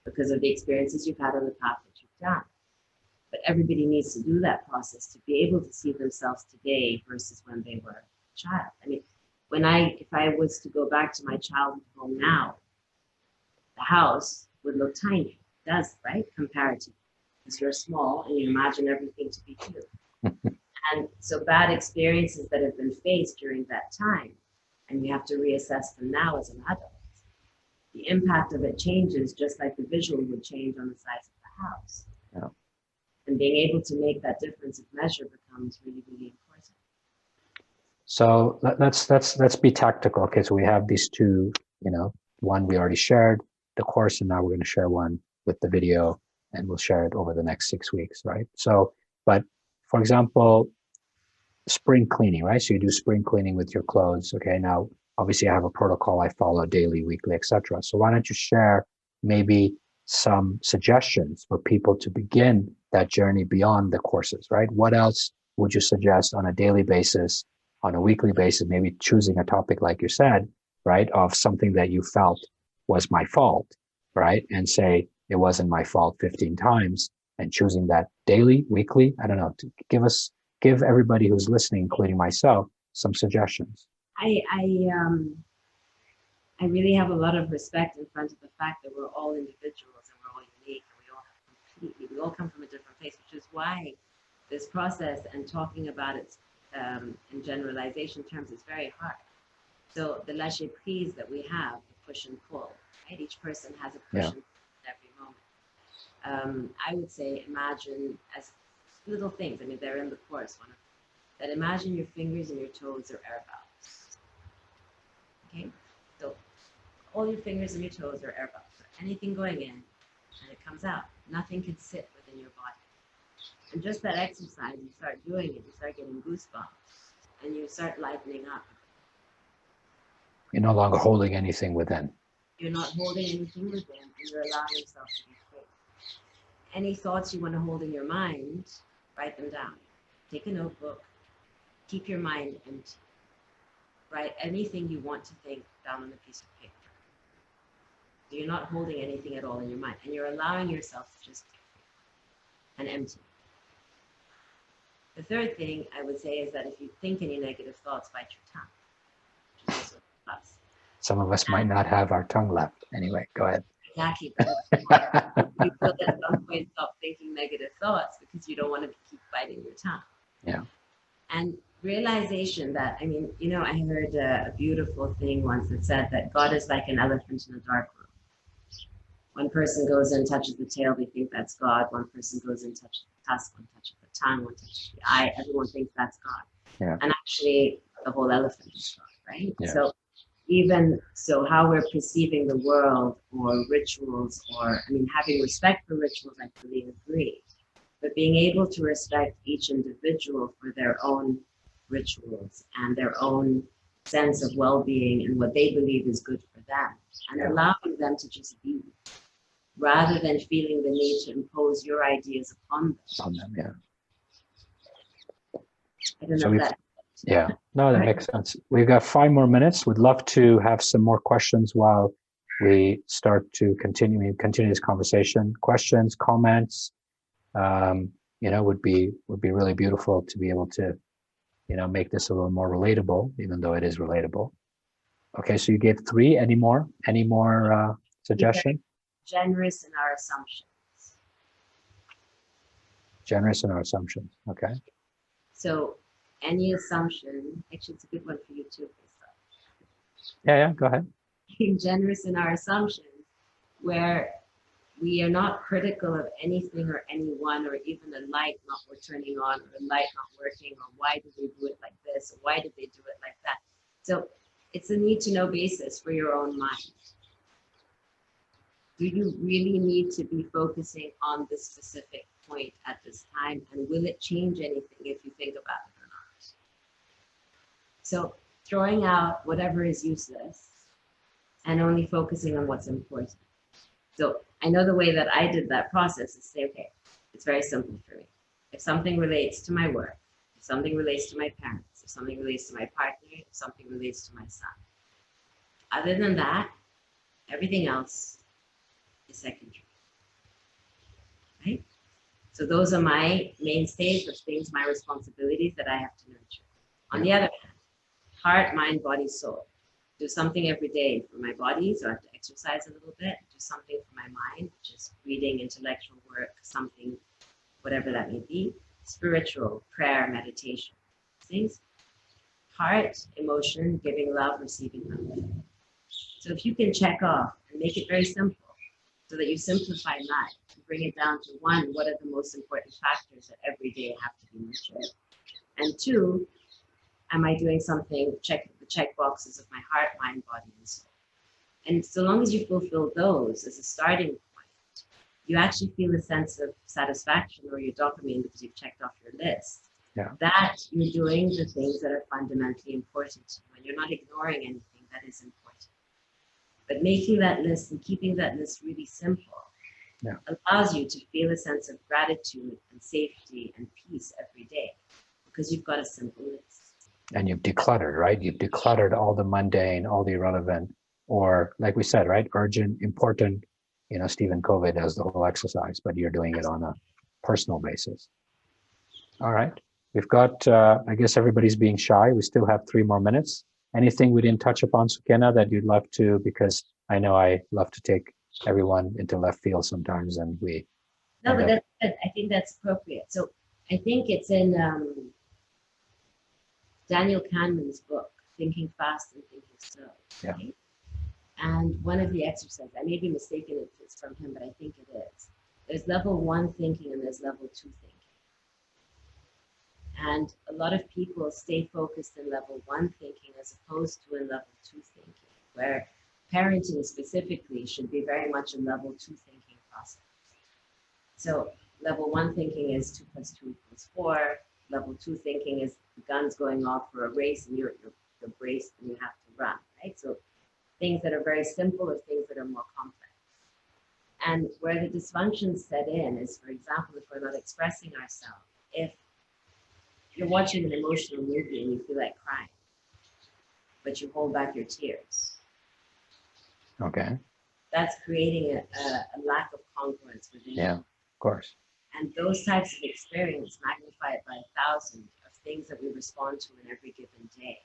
because of the experiences you've had on the path that you've done. But everybody needs to do that process to be able to see themselves today versus when they were a child. I mean, if I was to go back to my childhood home now, the house would look tiny. It does, right? Comparatively. Because you're small and you imagine everything to be you. And so bad experiences that have been faced during that time, and you have to reassess them now as an adult. The impact of it changes just like the visual would change on the size of the house. Yeah. And being able to make that difference of measure becomes really, really important. So let's be tactical. Okay, so we have these two, one we already shared, the course, and now we're going to share one with the video, and we'll share it over the next 6 weeks, right? So, but for example, spring cleaning, right? So you do spring cleaning with your clothes. Okay, now obviously I have a protocol I follow daily, weekly, etc. So why don't you share maybe some suggestions for people to begin that journey beyond the courses, right? What else would you suggest on a daily basis, on a weekly basis, maybe choosing a topic like you said, right, of something that you felt was my fault, right? And say it wasn't my fault 15 times, and choosing that daily, weekly, I don't know, to give everybody who's listening, including myself, some suggestions. I really have a lot of respect in front of the fact that we're all individuals and we're all unique and we all come from a different place, which is why this process and talking about it in generalization terms is very hard. So the lâcher prise that we have, the push and pull, right? Each person has a push and pull at every moment. I would say imagine as little things. I mean, they're in the course. That imagine your fingers and your toes are air valves. Okay, so all your fingers and your toes are air valves. So anything going in and it comes out. Nothing can sit within your body. And just that exercise, you start doing it, you start getting goosebumps, and you start lightening up. You're no longer holding anything within. You're not holding anything within, and you're allowing yourself to be free. Any thoughts you want to hold in your mind, write them down. Take a notebook. Keep your mind empty. Write anything you want to think down on a piece of paper. So you're not holding anything at all in your mind, and you're allowing yourself to just be free and empty. The third thing I would say is that if you think any negative thoughts, bite your tongue, which is also a plus. Some of us might not have our tongue left. Anyway, go ahead. Exactly. You will at some point stop thinking negative thoughts because you don't want to keep biting your tongue. Yeah. And realization that, I mean, I heard a beautiful thing once that said that God is like an elephant in a dark room. One person goes in, touches the tail, they think that's God. One person goes in, touches the tusk, one touches the tongue, one touches the eye. Everyone thinks that's God. Yeah. And actually, the whole elephant is God, right? Yeah. So even so, how we're perceiving the world or rituals, or, having respect for rituals, I fully agree. But being able to respect each individual for their own rituals and their own sense of well-being and what they believe is good for them, and allowing them to just be, rather than feeling the need to impose your ideas upon them. Yeah. I don't know if that. Yeah, no, that makes sense. We've got 5 more minutes. We'd love to have some more questions while we start to continue this conversation. Questions, comments, would be really beautiful to be able to, make this a little more relatable, even though it is relatable. Okay, so you gave 3. Any more suggestion? Generous in our assumptions. Generous in our assumptions. Okay. So any assumption, actually, it's a good one for you too, Faisal. Yeah, go ahead. Being generous in our assumptions, where we are not critical of anything or anyone, or even a light not turning on, or a light not working, or why did they do it like this, or why did they do it like that. So it's a need to know basis for your own mind. Do you really need to be focusing on this specific point at this time, and will it change anything if you think about it or not? So throwing out whatever is useless and only focusing on what's important. So I know the way that I did that process is say, okay, it's very simple for me. If something relates to my work, if something relates to my parents, if something relates to my partner, if something relates to my son. Other than that, everything else is secondary, right? So those are my mainstays of things, my responsibilities that I have to nurture. On the other hand, heart, mind, body, soul. Do something every day for my body, so I have to exercise a little bit. Do something for my mind, which is reading, intellectual work, something, whatever that may be. Spiritual, prayer, meditation, things. Heart, emotion, giving love, receiving love. So if you can check off and make it very simple, so that you simplify life, and bring it down to 1, what are the most important factors that every day have to be nurtured? And 2, am I doing something, check the check boxes of my heart, mind, body, and soul. And so long as you fulfill those as a starting point, you actually feel a sense of satisfaction or your dopamine because you've checked off your list. Yeah. That you're doing the things that are fundamentally important to you, and you're not ignoring anything that is important. But making that list and keeping that list really simple allows you to feel a sense of gratitude and safety and peace every day because you've got a simple list. And you've decluttered, right? You've decluttered all the mundane, all the irrelevant, or like we said, right? Urgent, important. Stephen Covey does the whole exercise, but you're doing it on a personal basis. All right. We've got, I guess everybody's being shy. We still have 3 more minutes. Anything we didn't touch upon, Sukaiyna, that you'd love to, because I know I love to take everyone into left field sometimes, and we. No, but that's good. I think that's appropriate. So I think it's in Daniel Kahneman's book, Thinking Fast and Thinking Slow. Yeah. Right? And one of the exercises, I may be mistaken if it's from him, but I think it is. There's level 1 thinking and there's level 2 thinking. And a lot of people stay focused in level 1 thinking as opposed to in level 2 thinking, where parenting specifically should be very much a level 2 thinking process. So level 1 thinking is 2 + 2 = 4. Level 2 thinking is the gun's going off for a race and you're braced and you have to run, right? So things that are very simple or things that are more complex. And where the dysfunctions set in is, for example, if we're not expressing ourselves, if you're watching an emotional movie and you feel like crying, but you hold back your tears. Okay. That's creating a lack of congruence within you. Yeah, of course. And those types of experience magnify it by 1,000 of things that we respond to in every given day.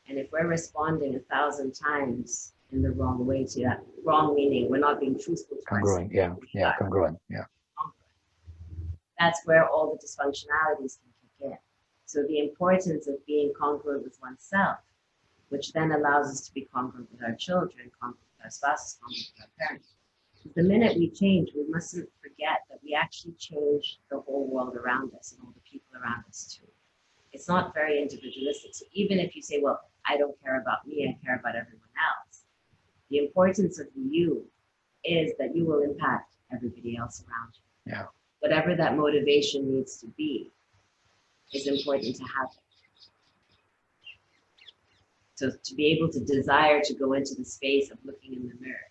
And if we're responding 1,000 times in the wrong way to that, wrong meaning we're not being truthful to congruent, ourselves. Congruent, yeah. That's where all the dysfunctionalities can kick in. So the importance of being congruent with oneself, which then allows us to be congruent with our children, congruent with our spouses, congruent with our parents. The minute we change, we mustn't forget that we actually change the whole world around us and all the people around us too. It's not very individualistic. So even if you say, well, I don't care about me, I care about everyone else. The importance of you is that you will impact everybody else around you. Yeah. Whatever that motivation needs to be is important to have it. So to be able to desire to go into the space of looking in the mirror,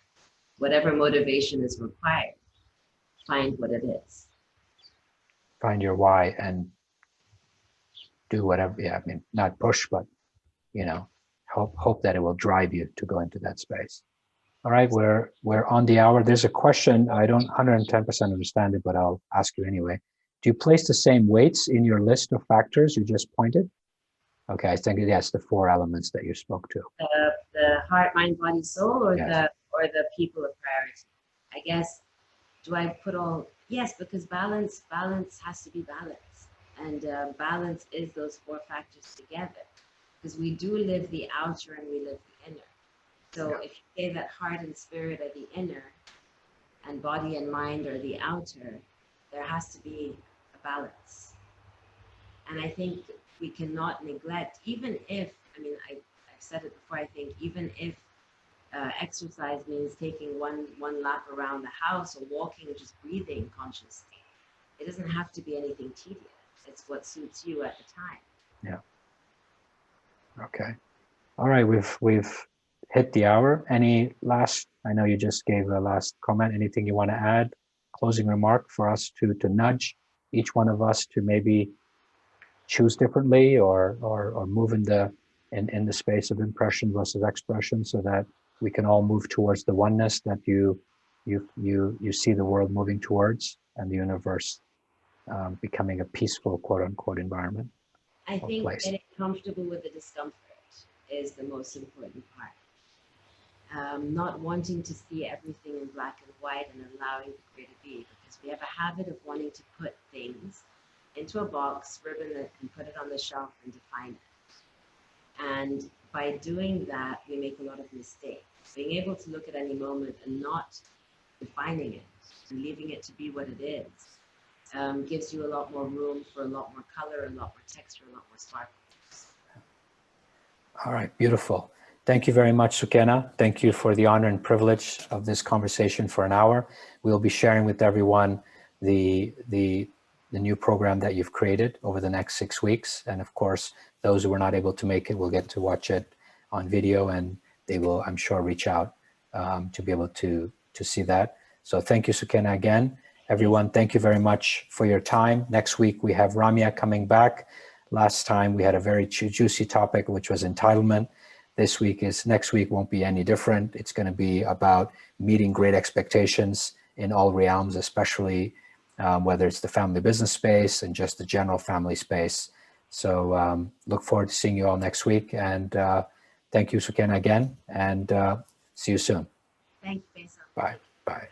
whatever motivation is required, find what it is. Find your why and do whatever. Yeah, I mean, not push, but hope that it will drive you to go into that space. All right, we're on the hour. There's a question. I don't 110% understand it, but I'll ask you anyway. Do you place the same weights in your list of factors you just pointed? Okay, I think yes, the 4 elements that you spoke to. The heart, mind, body, soul, or Yes. the people of priority. I guess, do I put all? Yes, because balance has to be balanced, and balance is those 4 factors together. Because we do live the outer and we live the inner. So Yeah. if you say that heart and spirit are the inner, and body and mind are the outer, there has to be a balance. And I think we cannot neglect, even if, I mean, I've said it before, I think even if exercise means taking one lap around the house or walking or just breathing consciously, it doesn't have to be anything tedious. It's what suits you at the time. Yeah. Okay. All right. We've hit the hour. Any last? I know you just gave a last comment. Anything you want to add? Closing remark for us to nudge each one of us to maybe choose differently or move in the space of impression versus expression, so that we can all move towards the oneness that you see the world moving towards, and the universe becoming a peaceful, quote unquote, environment. I think place. getting comfortable with the discomfort is the most important part. Not wanting to see everything in black and white and allowing the gray to be, because we have a habit of wanting to put things into a box, ribbon it, and put it on the shelf and define it. And by doing that, we make a lot of mistakes. Being able to look at any moment and not defining it and leaving it to be what it is gives you a lot more room for a lot more color, a lot more texture, a lot more sparkle. All right, beautiful. Thank you very much, Sukaiyna. Thank you for the honor and privilege of this conversation for an hour. We'll be sharing with everyone the new program that you've created over the next 6 weeks. And of course, those who were not able to make it will get to watch it on video, and they will, I'm sure, reach out to be able to see that. So thank you, Sukaiyna, again. Everyone, thank you very much for your time. Next week, we have Ramya coming back. Last time we had a very juicy topic, which was entitlement. Next week won't be any different. It's going to be about meeting great expectations in all realms, especially whether it's the family business space and just the general family space. So look forward to seeing you all next week. And thank you, Sukaiyna, again. And see you soon. Thank you, Faisal. Bye. Bye.